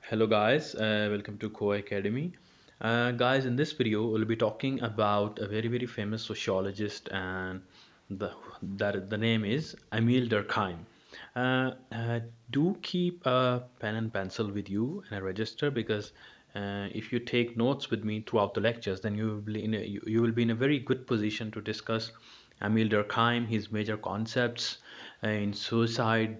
Hello guys, welcome to Core Academy. Guys, in this video we'll be talking about a very famous sociologist, and the the name is Emile Durkheim. Do keep a pen and pencil with you and a register, because if you take notes with me throughout the lectures, then you will be you will be in a very good position to discuss Emile Durkheim, his major concepts in suicide,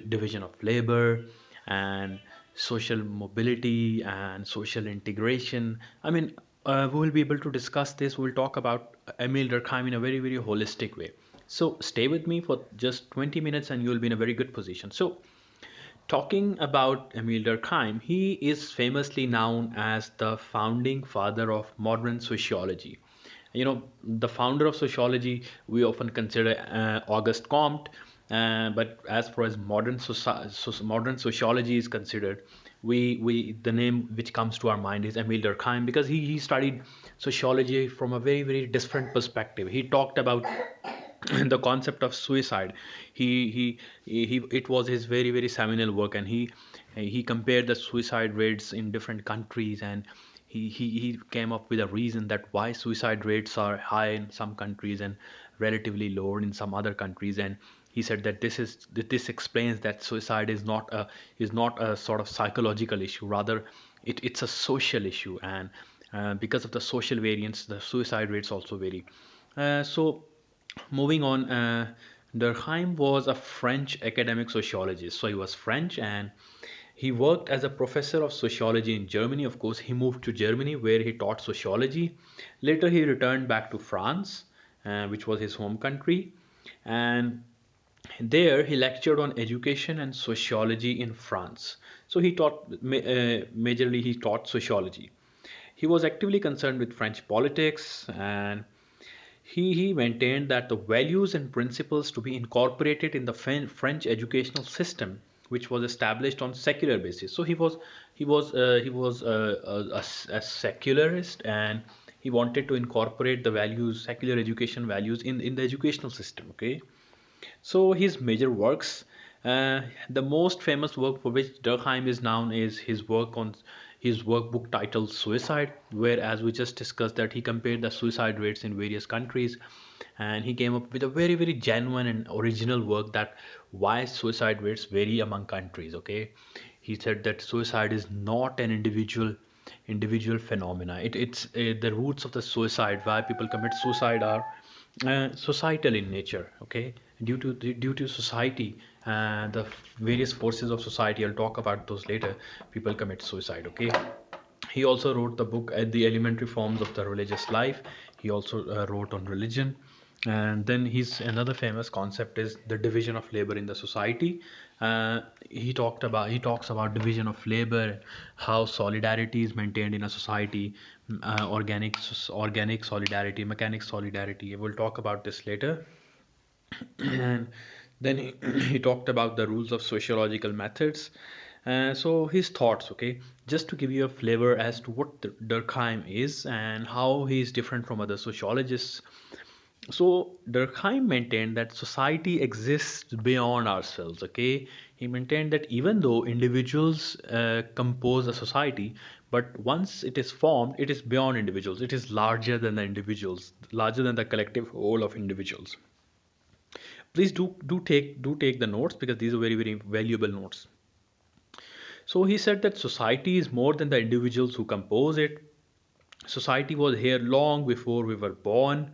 division of labor, and social mobility and social integration. We will be able to discuss this. We'll talk about Emile Durkheim in a very holistic way. So stay with me for just 20 minutes and you will be in a very good position. So talking about Emile Durkheim, he is famously known as the founding father of modern sociology. The founder of sociology, we often consider Auguste Comte, but as far as modern sociology is considered, we the name which comes to our mind is Emile Durkheim, because he studied sociology from a very different perspective. He talked about the concept of suicide. He It was his very seminal work, and he compared the suicide rates in different countries, and he came up with a reason that why suicide rates are high in some countries and relatively lower in some other countries. And he said that this explains that suicide is not a sort of psychological issue, rather it's a social issue. And because of the social variance, the suicide rates also vary. So moving on, Durkheim was a French academic sociologist. So he was French, and he worked as a professor of sociology in Germany. Of course, he moved to Germany where he taught sociology. Later, he returned back to France, which was his home country. And there, he lectured on education and sociology in France. So he taught, majorly, he taught sociology. He was actively concerned with French politics, and he maintained that the values and principles to be incorporated in the French educational system, which was established on secular basis. So he was a secularist, and he wanted to incorporate the values, secular education values, in the educational system. Okay, so his major works, the most famous work for which Durkheim is known is his work on his workbook titled Suicide, where, as we just discussed, that he compared the suicide rates in various countries, and he came up with a very genuine and original work that why suicide rates vary among countries. Okay, he said that suicide is not an individual phenomena. It's the roots of the suicide, why people commit suicide, are societal in nature. Okay, due to society, the various forces of society, I'll talk about those later, people commit suicide. Okay, he also wrote the book The Elementary Forms of the Religious Life. He also wrote on religion. And then his another famous concept is the division of labor in the society. He talks about division of labor, how solidarity is maintained in a society, organic solidarity, mechanic solidarity. We'll talk about this later. And then he talked about the rules of sociological methods. So his thoughts, okay, just to give you a flavor as to what Durkheim is and how he is different from other sociologists. So Durkheim maintained that society exists beyond ourselves. Okay, he maintained that even though individuals compose a society, but once it is formed, it is beyond individuals. It is larger than the individuals, larger than the collective whole of individuals. Please do take the notes, because these are very valuable notes. So he said that society is more than the individuals who compose it. Society was here long before we were born.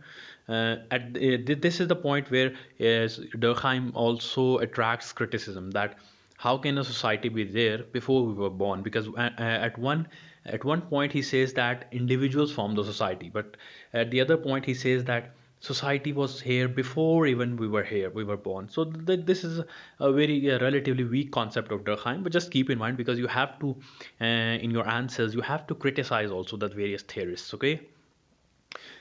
This is the point where Durkheim also attracts criticism, that how can a society be there before we were born? Because at one point he says that individuals form the society, but at the other point he says that society was here before even we were here, we were born. So this is a very relatively weak concept of Durkheim, but just keep in mind, because you have to, in your answers, you have to criticize also the various theorists. Okay,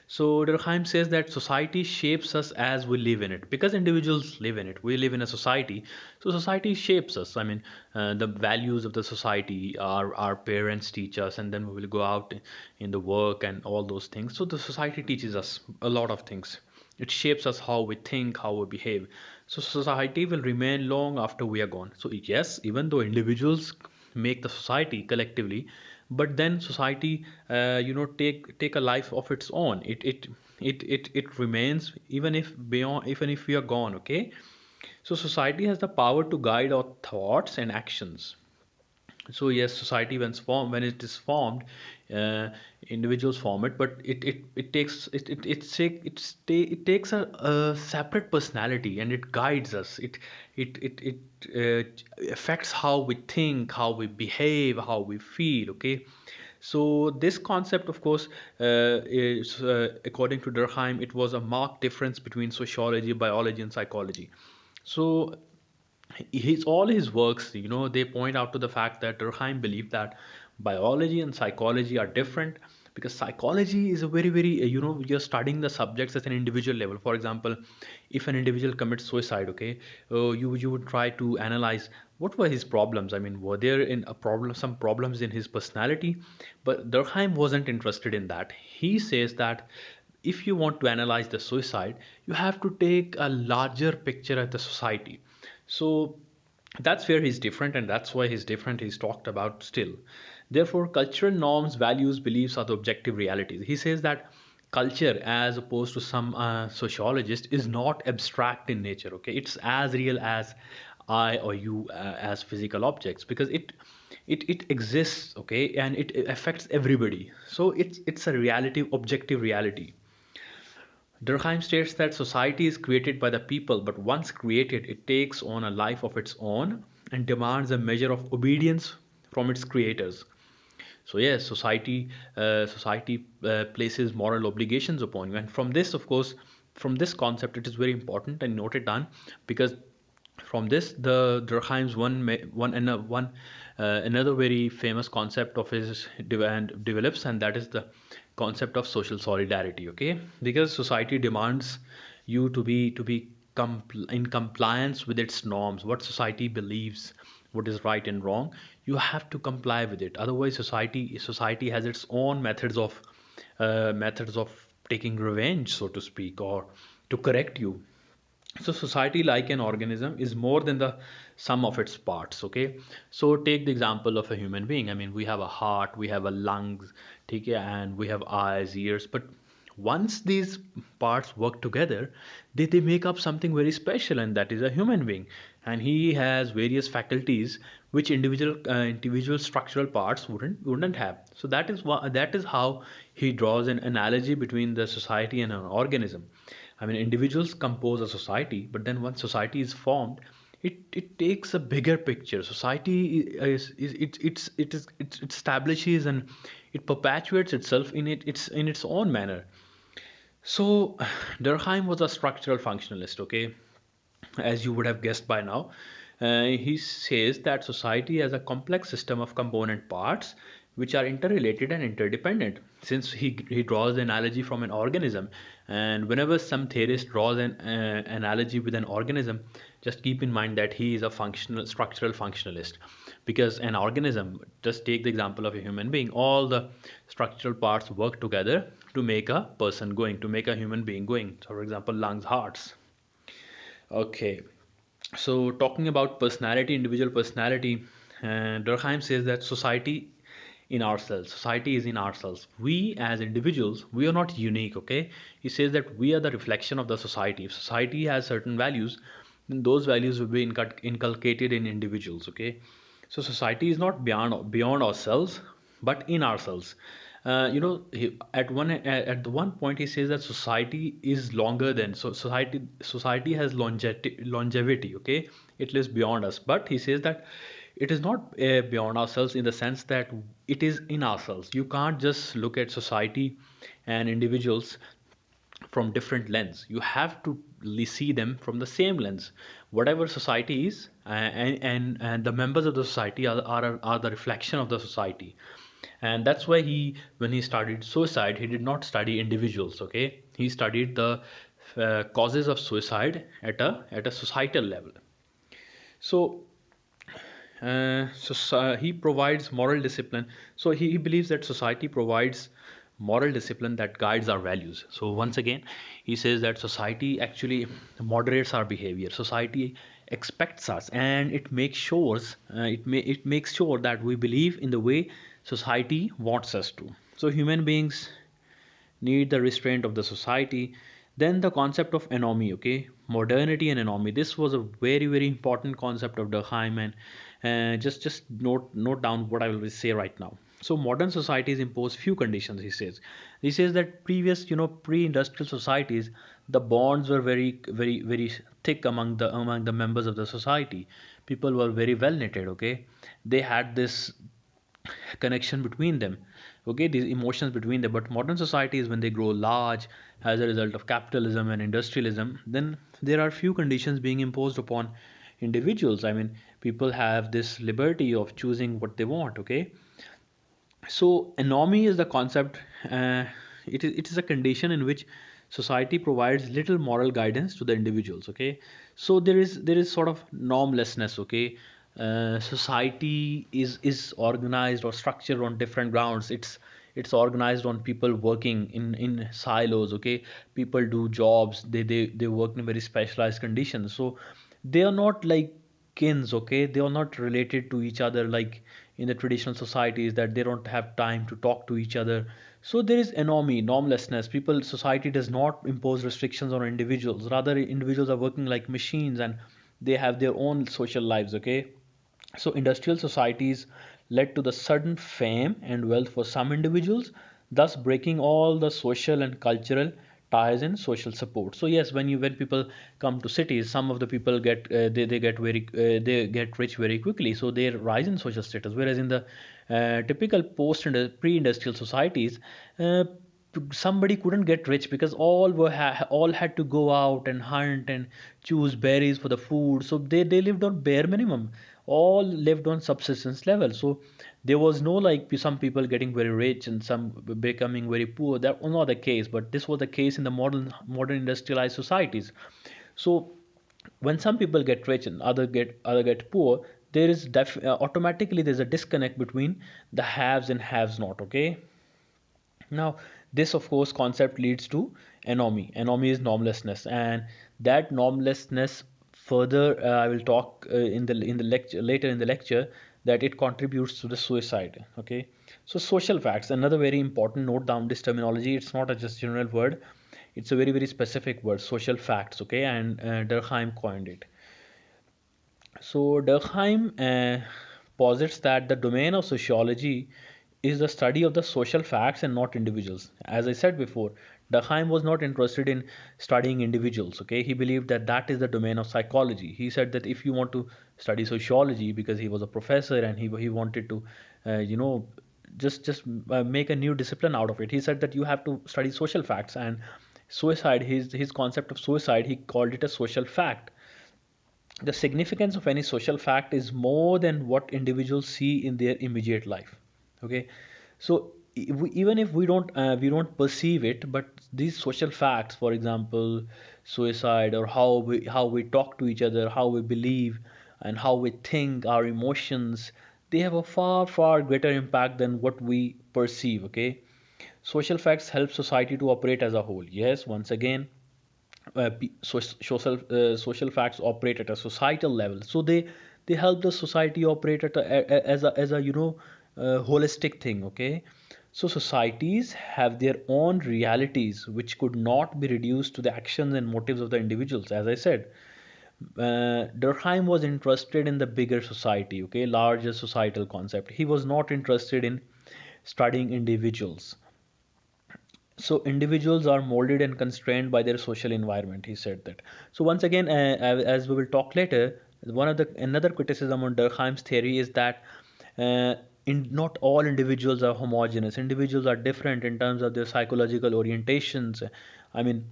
so Durkheim says that society shapes us as we live in it, because individuals live in it. We live in a society, so society shapes us. The values of the society, our parents teach us, and then we will go out in the work and all those things. So the society teaches us a lot of things. It shapes us, how we think, how we behave. So society will remain long after we are gone. So yes, even though individuals make the society collectively, but then society, take a life of its own. It remains even if beyond, even if we are gone. Okay, so society has the power to guide our thoughts and actions. So yes, society when it is formed, uh, individuals form it, but it takes it takes a separate personality, and it guides us. It affects how we think, how we behave, how we feel. Okay, so this concept, of course, is according to Durkheim, it was a marked difference between sociology, biology, and psychology. So all his works, they point out to the fact that Durkheim believed that biology and psychology are different, because psychology is a very, very, you're studying the subjects at an individual level. For example, if an individual commits suicide, okay, you would try to analyze what were his problems. I mean, were there in a problem some problems in his personality? But Durkheim wasn't interested in that. He says that if you want to analyze the suicide, you have to take a larger picture of the society. So that's where he's different, and that's why he's different. He's talked about still. Therefore, cultural norms, values, beliefs are the objective realities. He says that culture, as opposed to some sociologist, is not abstract in nature. Okay, it's as real as I or you, as physical objects, because it exists. Okay, and it affects everybody. So it's a reality, objective reality. Durkheim states that society is created by the people, but once created, it takes on a life of its own and demands a measure of obedience from its creators. So yes, society places moral obligations upon you, and from this, of course, from this concept, it is very important and note it down, because from this, the Durkheim's one another very famous concept of his develops, and that is the concept of social solidarity. Okay, because society demands you in compliance with its norms, what society believes, what is right and wrong. You have to comply with it. Otherwise, society has its own methods of taking revenge, so to speak, or to correct you. So society, like an organism, is more than the sum of its parts. Okay, so take the example of a human being. I mean, we have a heart, we have a lungs, okay, and we have eyes, ears, but once these parts work together, they make up something very special, and that is a human being. And he has various faculties which individual structural parts wouldn't have. So that is how he draws an analogy between the society and an organism. I mean, individuals compose a society, but then once society is formed, it takes a bigger picture. Society it establishes and it perpetuates itself in its own manner. So Durkheim was a structural functionalist. Okay, as you would have guessed by now. He says that society has a complex system of component parts which are interrelated and interdependent. Since he draws the analogy from an organism, and whenever some theorist draws an analogy with an organism, just keep in mind that he is a functional structural functionalist, because an organism, just take the example of a human being, all the structural parts work together to make a person going, to make a human being going. So for example, lungs, hearts. Okay, so talking about personality, individual personality, Durkheim says that society is in ourselves. We as individuals, we are not unique. Okay, he says that we are the reflection of the society. If society has certain values, then those values will be inculcated in individuals. Okay, so society is not beyond ourselves, but in ourselves. At the one point he says that society is longer than, so society has longevity. Okay, it lives beyond us, but he says that it is not beyond ourselves, in the sense that it is in ourselves. You can't just look at society and individuals from different lens. You have to see them from the same lens. Whatever society is, and the members of the society are the reflection of the society. And that's why when he studied suicide, he did not study individuals. Okay, he studied the causes of suicide at a societal level. So he provides moral discipline. So he believes that society provides moral discipline that guides our values. So once again, he says that society actually moderates our behavior. Society expects us, and it makes sure that we believe in the way society wants us to. So human beings need the restraint of the society. Then the concept of anomie, okay, modernity and anomie. This was a very very important concept of Durkheim, and just note down what I will say right now. So modern societies impose few conditions. He says that previous, pre-industrial societies, the bonds were very very very thick among the members of the society. People were very well knitted. Okay, they had this connection between them, okay, these emotions between them. But modern societies, when they grow large as a result of capitalism and industrialism, then there are few conditions being imposed upon individuals. I mean, people have this liberty of choosing what they want, okay. So anomie is the concept. It is a condition in which society provides little moral guidance to the individuals. Okay, so there is sort of normlessness. Okay, society is organized or structured on different grounds. It's organized on people working in silos. Okay, people do jobs. They work in very specialized conditions. So they are not like kins. Okay, they are not related to each other like in the traditional societies, that they don't have time to talk to each other. So there is anomie, normlessness. Society does not impose restrictions on individuals. Rather, individuals are working like machines, and they have their own social lives. Okay, so industrial societies led to the sudden fame and wealth for some individuals, thus breaking all the social and cultural ties and social support. So yes, when people come to cities, some of the people they get rich very quickly, so they rise in social status. Whereas in the typical post and pre-industrial societies, uh, somebody couldn't get rich because all had to go out and hunt and choose berries for the food. So they lived on bare minimum. All lived on subsistence level. So there was no like some people getting very rich and some becoming very poor. That was not the case, but this was the case in the modern industrialized societies. So when some people get rich and other get poor, there is automatically there's a disconnect between the haves and haves not. Okay, now, this of course concept leads to anomie. Anomie is normlessness, and that normlessness further I will talk in the lecture later in the lecture, that it contributes to the suicide. Okay, so social facts, another very important. Note down this terminology. It's not a just general word. It's a very very specific word. Social facts. Okay, and Durkheim coined it. So Durkheim posits that the domain of sociology is the study of the social facts and not individuals. As I said before, Durkheim was not interested in studying individuals. Okay, he believed that that is the domain of psychology. He said that if you want to study sociology, because he was a professor and he wanted to, you know, just make a new discipline out of it. He said that you have to study social facts, and suicide. His concept of suicide, he called it a social fact. The significance of any social fact is more than what individuals see in their immediate life. Okay, so even if we don't perceive it, but these social facts, for example, suicide, or how we talk to each other, how we believe, and how we think, our emotions, they have a far far greater impact than what we perceive. Okay, social facts help society to operate as a whole. Yes, once again, social facts operate at a societal level, so they help the society operate as a holistic thing. Okay, so societies have their own realities which could not be reduced to the actions and motives of the individuals. As I said, Durkheim was interested in the bigger society, okay, larger societal concept. He was not interested in studying individuals. So individuals are molded and constrained by their social environment, he said that. So once again, as we will talk later, one of the another criticism on Durkheim's theory is that uh, not all individuals are homogeneous. Individuals are different in terms of their psychological orientations. I mean,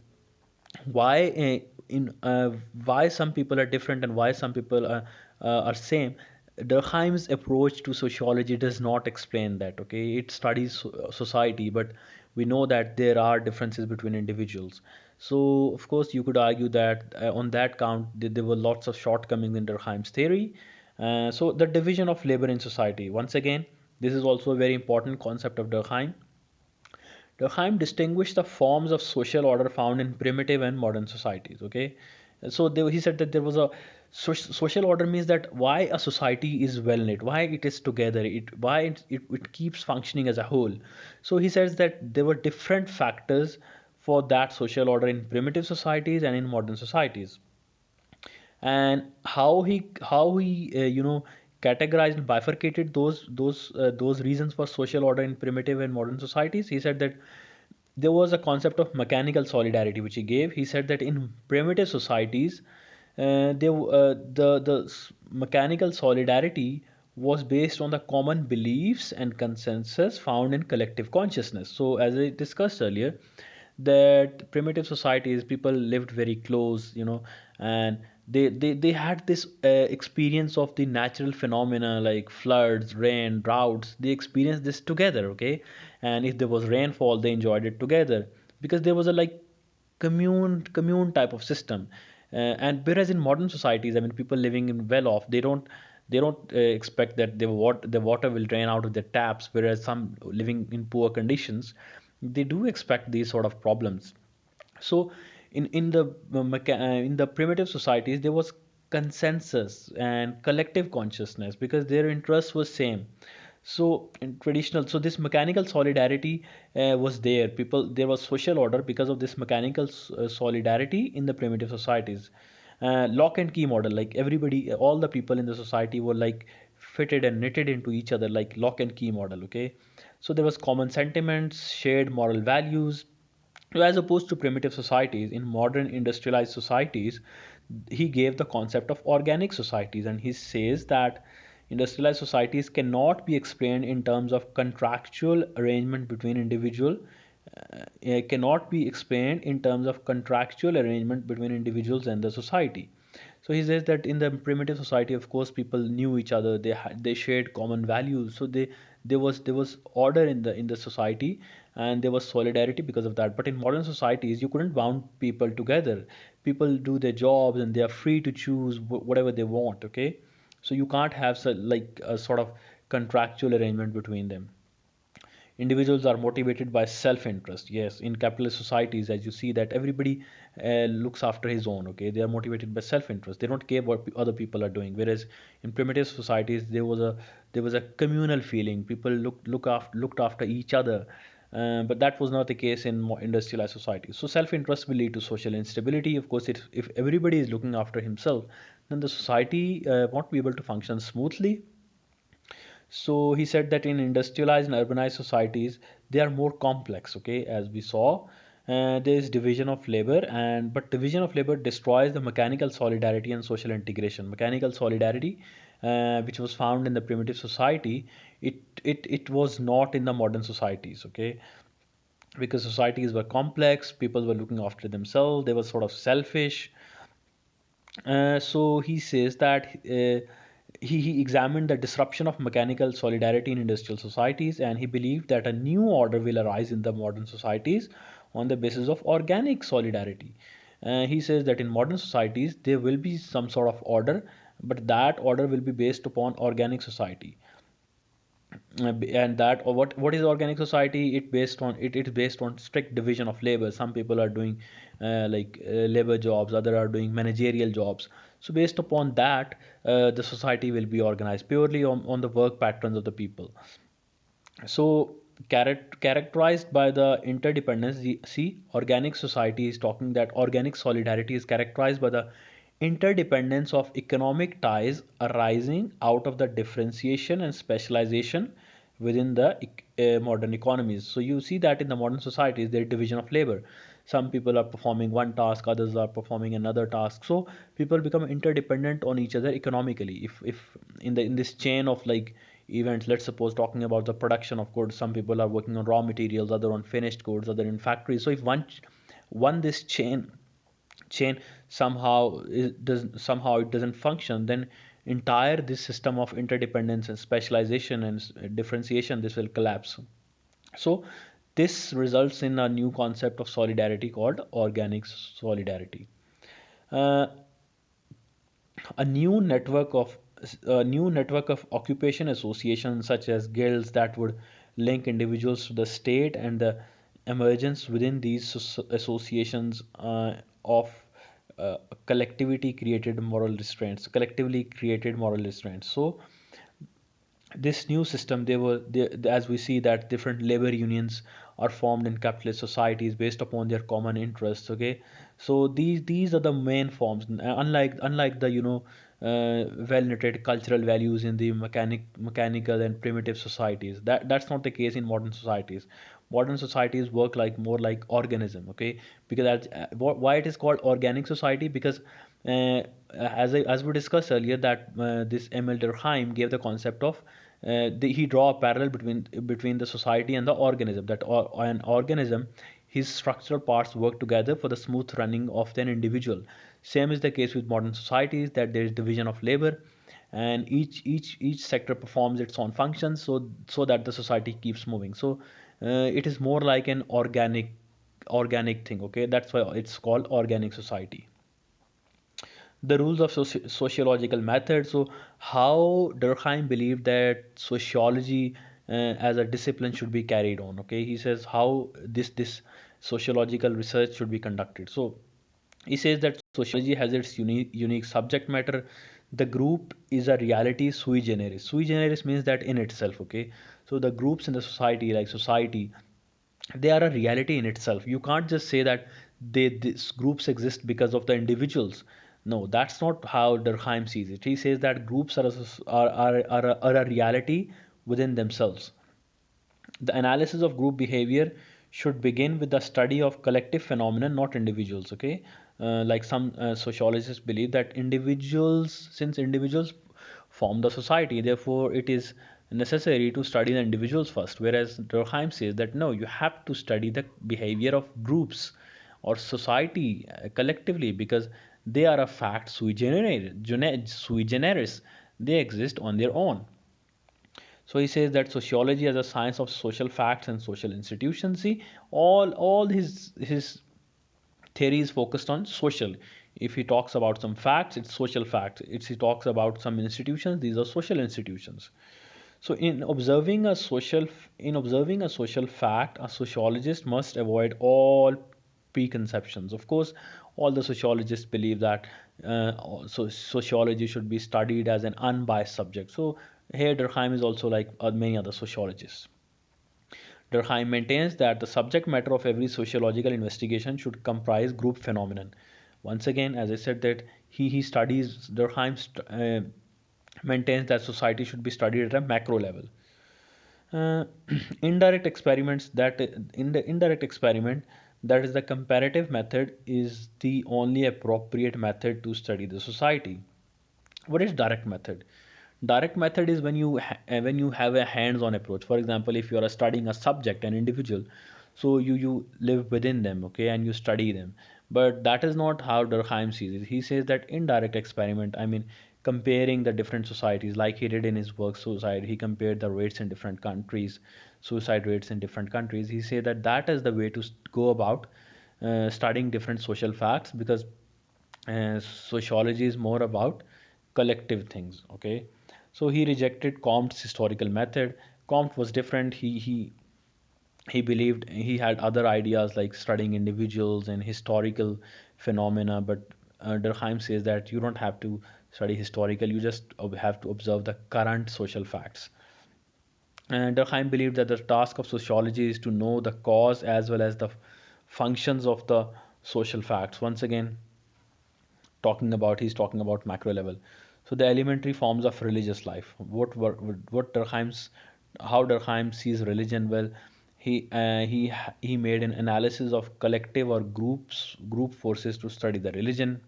why in why some people are different and why some people are same. Durkheim's approach to sociology does not explain that. Okay, it studies society, but we know that there are differences between individuals. So of course you could argue that on that count there were lots of shortcomings in Durkheim's theory. So the division of labor in society, once again, this is also a very important concept of Durkheim. Durkheim distinguished the forms of social order found in primitive and modern societies. Okay, so he said that there was a Social order means that why a society is well knit, why it is together, why it keeps functioning as a whole. So he says that there were different factors for that social order in primitive societies and in modern societies, and how he categorized and bifurcated those reasons for social order in primitive and modern societies. He said that there was a concept of mechanical solidarity which he gave. He said that in primitive societies, mechanical solidarity was based on the common beliefs and consensus found in collective consciousness. So, as I discussed earlier, that primitive societies, people lived very close, and they had this experience of the natural phenomena like floods, rain, droughts. They experienced this together, okay? And if there was rainfall, they enjoyed it together because there was a like commune type of system. And whereas in modern societies, I mean, people living in well off, they don't expect that the water will drain out of their taps, whereas some living in poor conditions, they do expect these sort of problems. So in the primitive societies, there was consensus and collective consciousness because their interests were same. So in traditional, so this mechanical solidarity was there. There was social order because of this mechanical solidarity in the primitive societies. Lock and key model, like everybody, all the people in the society were like fitted and knitted into each other, like lock and key model. Okay, so there was common sentiments, shared moral values. So as opposed to primitive societies, in modern industrialized societies, he gave the concept of organic societies, and he says that industrialized societies cannot be explained in terms of contractual arrangement between individual. Cannot be explained in terms of contractual arrangement between individuals and the society. So he says that in the primitive society, of course, people knew each other. They shared common values. So there was order in the society, and there was solidarity because of that. But in modern societies, you couldn't bound people together. People do their jobs and they are free to choose whatever they want. Okay, so you can't have like a sort of contractual arrangement between them. Individuals are motivated by self-interest. Yes, in capitalist societies, as you see that everybody looks after his own. Okay, they are motivated by self-interest. They don't care what other people are doing. Whereas in primitive societies, there was a communal feeling. People looked after each other. But that was not the case in more industrialized societies. So self-interest will lead to social instability. Of course, if everybody is looking after himself, then the society won't be able to function smoothly. So he said that in industrialized and urbanized societies, they are more complex. Okay, as we saw, there is division of labor, and but division of labor destroys the mechanical solidarity and social integration. Mechanical solidarity, which was found in the primitive society, it was not in the modern societies. Okay, because societies were complex, people were looking after themselves, they were sort of selfish. So he says that he examined the disruption of mechanical solidarity in industrial societies, and he believed that a new order will arise in the modern societies on the basis of organic solidarity. He says that in modern societies there will be some sort of order, but that order will be based upon organic society. And that, or what is organic society, it is based on strict division of labor. Some people are doing labor jobs, other are doing managerial jobs. So based upon that, the society will be organized purely on the work patterns of the people. So characterized by the interdependence. See, organic society is talking that organic solidarity is characterized by the interdependence of economic ties arising out of the differentiation and specialization within the modern economies. So you see that in the modern societies, there is division of labor. Some people are performing one task, others are performing another task. So people become interdependent on each other economically. If in this chain of like events, let's suppose talking about the production of goods, some people are working on raw materials, other on finished goods, other in factories. So if one this chain somehow it doesn't function, then entire this system of interdependence and specialization and differentiation, this will collapse. So this results in a new concept of solidarity called organic solidarity. Uh, a new network of occupation associations such as guilds that would link individuals to the state, and the emergence within these associations of collectivity created moral restraints, collectively created moral restraints. So this new system, as we see that different labor unions are formed in capitalist societies based upon their common interests. Okay, so these are the main forms. Unlike the well knitted cultural values in the mechanical and primitive societies, that's not the case in modern societies. Modern societies work like more like organism. Okay, because why it is called organic society, because as we discussed earlier, that this Emile Durkheim gave the concept of he draw a parallel between the society and the organism. An organism, his structural parts work together for the smooth running of an individual. Same is the case with modern societies, that there is division of labor, and each sector performs its own functions, so that the society keeps moving. So it is more like an organic thing. Okay, that's why it's called organic society. The rules of sociological method. So, how Durkheim believed that sociology as a discipline should be carried on. Okay, he says how this sociological research should be conducted. So, he says that sociology has its unique subject matter. The group is a reality sui generis. Sui generis means that in itself. Okay, so the groups in the society, like society, they are a reality in itself. You can't just say that these groups exist because of the individuals. No, that's not how Durkheim sees it. He says that groups are a reality within themselves. The analysis of group behavior should begin with the study of collective phenomena, not individuals. Okay, like some sociologists believe that since individuals form the society, therefore it is necessary to study the individuals first. Whereas Durkheim says that no, you have to study the behavior of groups or society collectively, because they are a fact sui generis. They exist on their own. So he says that sociology as a science of social facts and social institutions. See, all his theory is focused on social. If he talks about some facts, it's social facts. If he talks about some institutions, these are social institutions. So in observing a social fact, a sociologist must avoid all preconceptions. Of course, all the sociologists believe that sociology should be studied as an unbiased subject. So here Durkheim is also like many other sociologists. Durkheim maintains that the subject matter of every sociological investigation should comprise group phenomenon. Once again, as I said, that he studies Durkheim maintains that society should be studied at a macro level. uh, indirect experiments that in the indirect experiment, that is the comparative method, is the only appropriate method to study the society. What is direct method? Direct method is when you have a hands-on approach. For example, if you are studying a subject, an individual, so you live within them, okay, and you study them. But that is not how Durkheim sees it. He says that indirect experiment, I mean, comparing the different societies, like he did in his work Suicide. He compared the rates in different countries, suicide rates in different countries. He said that that is the way to go about studying different social facts, because sociology is more about collective things. Okay, so he rejected Comte's historical method. Comte was different. He believed he had other ideas like studying individuals and historical phenomena. But Durkheim says that you don't have to study historical, you just have to observe the current social facts. And Durkheim believed that the task of sociology is to know the cause as well as the functions of the social facts. Once again, he's talking about macro level. So the elementary forms of religious life. What Durkheim's how Durkheim sees religion? Well, he made an analysis of collective or group forces to study the religion.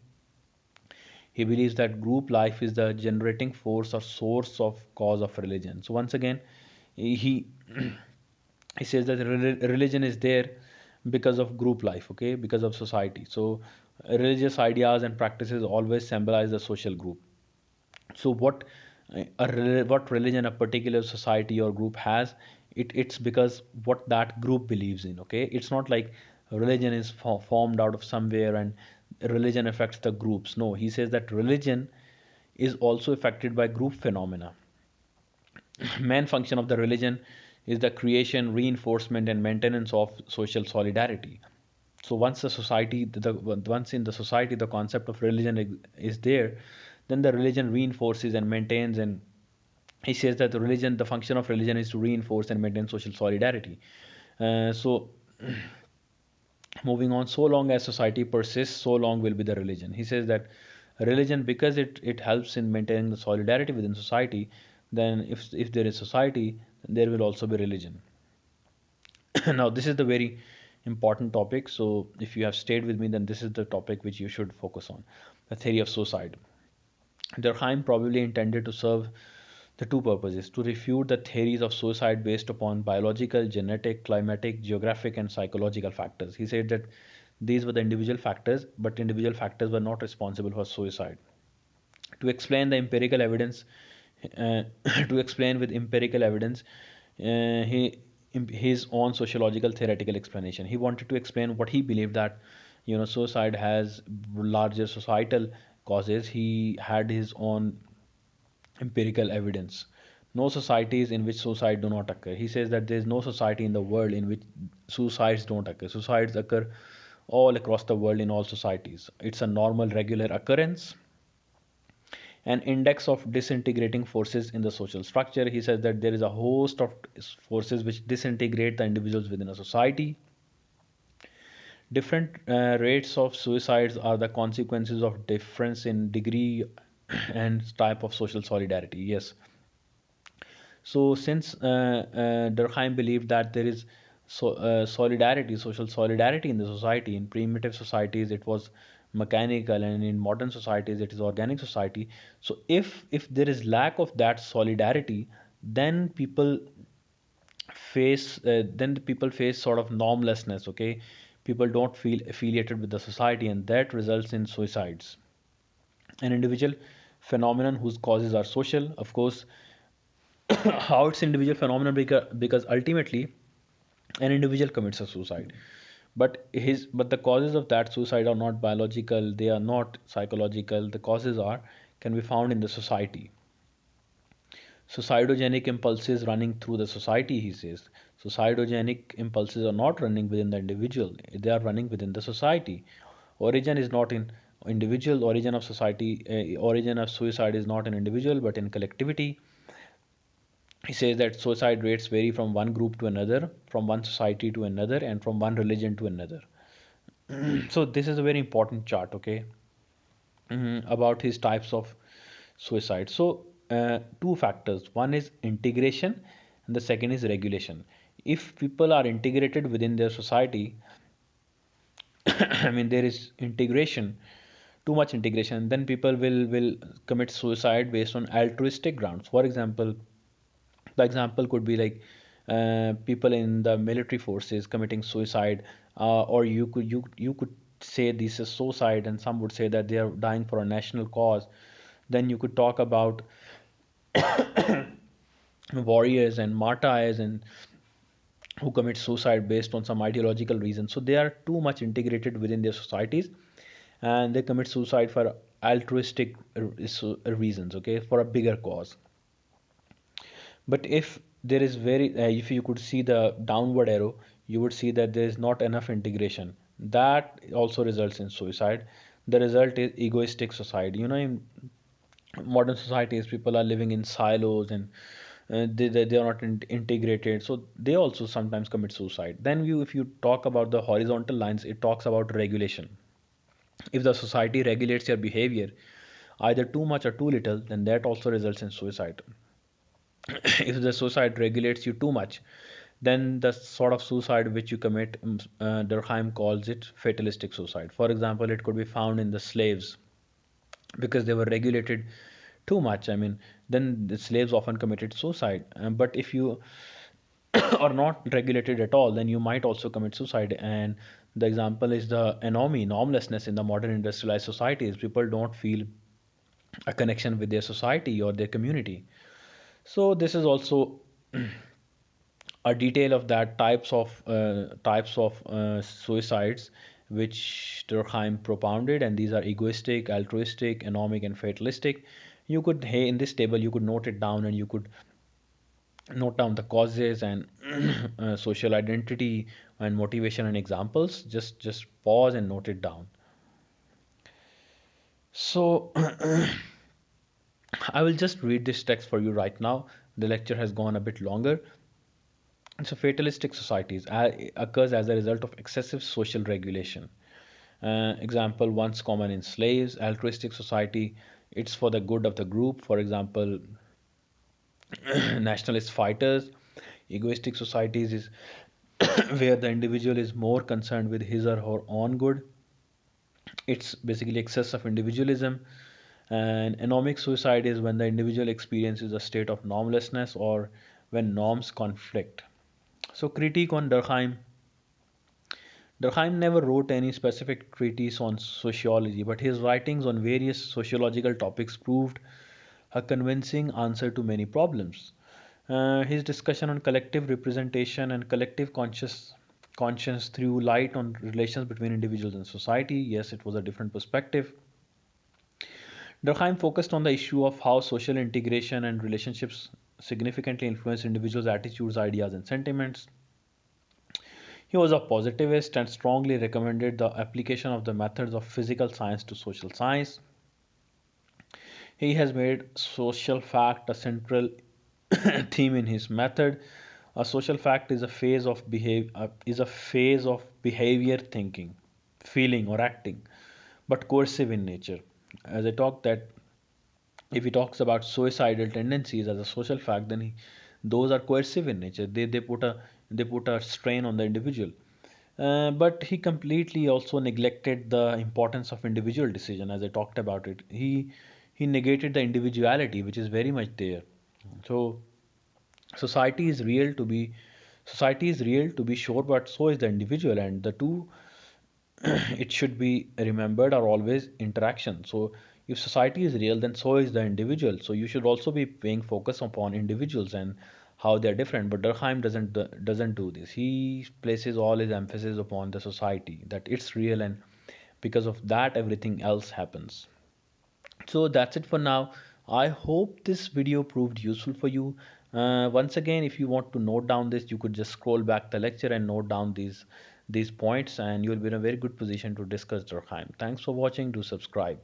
He believes that group life is the generating force or source of cause of religion. So once again, he he says that religion is there because of group life, okay, because of society. So religious ideas and practices always symbolize the social group. So what religion a particular society or group has, it's because what that group believes in. Okay, it's not like religion is formed out of somewhere and religion affects the groups. No, he says that religion is also affected by group phenomena. Main function of the religion is the creation, reinforcement, and maintenance of social solidarity. So once the society, once in the society, the concept of religion is there, then the religion reinforces and maintains. And he says that the religion, the function of religion is to reinforce and maintain social solidarity. So moving on, so long as society persists, so long will be the religion. He says that religion, because it helps in maintaining the solidarity within society, then if there is society, there will also be religion. Now this is the very important topic, so if you have stayed with me, then this is the topic which you should focus on: the theory of suicide. Durkheim probably intended to serve the two purposes: to refute the theories of suicide based upon biological, genetic, climatic, geographic, and psychological factors. He said that these were the individual factors, but individual factors were not responsible for suicide. To explain the empirical evidence, uh, to explain with empirical evidence, he his own sociological theoretical explanation. He wanted to explain what he believed, that suicide has larger societal causes. He had his own empirical evidence. No societies in which suicide do not occur. He says that there is no society in the world in which suicides don't occur. Suicides occur all across the world in all societies. It's a normal, regular occurrence. An index of disintegrating forces in the social structure. He says that there is a host of forces which disintegrate the individuals within a society. Different rates of suicides are the consequences of difference in degree and type of social solidarity. Yes, so since Durkheim believed that there is solidarity, social solidarity in the society, in primitive societies it was mechanical, and in modern societies it is organic society. So if there is lack of that solidarity, then people face sort of normlessness. Okay, people don't feel affiliated with the society, and that results in suicides. An individual phenomenon whose causes are social, of course. How it's individual phenomenon, because ultimately an individual commits a suicide, but the causes of that suicide are not biological, they are not psychological. The causes are can be found in the society. Suicidogenic impulses running through the society, he says. Suicidogenic impulses are not running within the individual, they are running within the society. Origin is not in individual. Origin of society, origin of suicide is not in individual but in collectivity. He says that suicide rates vary from one group to another, from one society to another, and from one religion to another. So this is a very important chart, okay, about his types of suicide. So two factors: one is integration, and the second is regulation. If people are integrated within their society, I mean there is integration, too much integration, then people will commit suicide based on altruistic grounds. For example, the example could be like people in the military forces committing suicide, or you could say this is suicide, and some would say that they are dying for a national cause. Then you could talk about warriors and martyrs and who commit suicide based on some ideological reason. So they are too much integrated within their societies, and they commit suicide for altruistic reasons, okay, for a bigger cause. But if there is if you could see the downward arrow, you would see that there is not enough integration. That also results in suicide. The result is egoistic society. In modern societies, people are living in silos, and they are not integrated. So they also sometimes commit suicide. Then if you talk about the horizontal lines, it talks about regulation. If the society regulates your behavior, either too much or too little, then that also results in suicide. If the suicide regulates you too much, then the sort of suicide which you commit, Durkheim calls it fatalistic suicide. For example, it could be found in the slaves, because they were regulated too much. I mean, then the slaves often committed suicide. But if you are not regulated at all, then you might also commit suicide. And the example is the anomie, normlessness in the modern industrialized societies. People don't feel a connection with their society or their community. So this is also a detail of that types of suicides which Durkheim propounded, and these are egoistic, altruistic, anomic, and fatalistic. In this table you could note it down, and you could note down the causes and social identity and motivation and examples. Just pause and note it down. So I will just read this text for you right now. The lecture has gone a bit longer. So fatalistic societies occurs as a result of excessive social regulation. Example once common in slaves. Altruistic society, it's for the good of the group. For example, nationalist fighters. Egoistic societies is where the individual is more concerned with his or her own good. It's basically excess of individualism. And anomic suicide is when the individual experiences a state of normlessness or when norms conflict. So critique on Durkheim. Durkheim never wrote any specific treatise on sociology, but his writings on various sociological topics proved a convincing answer to many problems. His discussion on collective representation and collective conscience threw light on relations between individuals and society. Yes, it was a different perspective. Durkheim focused on the issue of how social integration and relationships significantly influence individuals' attitudes, ideas, and sentiments. He was a positivist and strongly recommended the application of the methods of physical science to social science. He has made social fact a central theme in his method. A social fact is a phase of behavior thinking, feeling or acting, but coercive in nature. As I talked that if he talks about suicidal tendencies as a social fact, then those are coercive in nature. They put a strain on the individual. But he completely also neglected the importance of individual decision, as I talked about it. He negated the individuality, which is very much there. So society is real to be society is real to be sure, but so is the individual, and the two it should be remembered are always interaction. So if society is real, then so is the individual. So you should also be paying focus upon individuals and how they're different. But Durkheim doesn't do this. He places all his emphasis upon the society, that it's real, and because of that everything else happens. So that's it for now. I hope this video proved useful for you. Once again, if you want to note down this, you could just scroll back the lecture and note down these points, and you'll be in a very good position to discuss Durkheim. Thanks for watching. Do subscribe.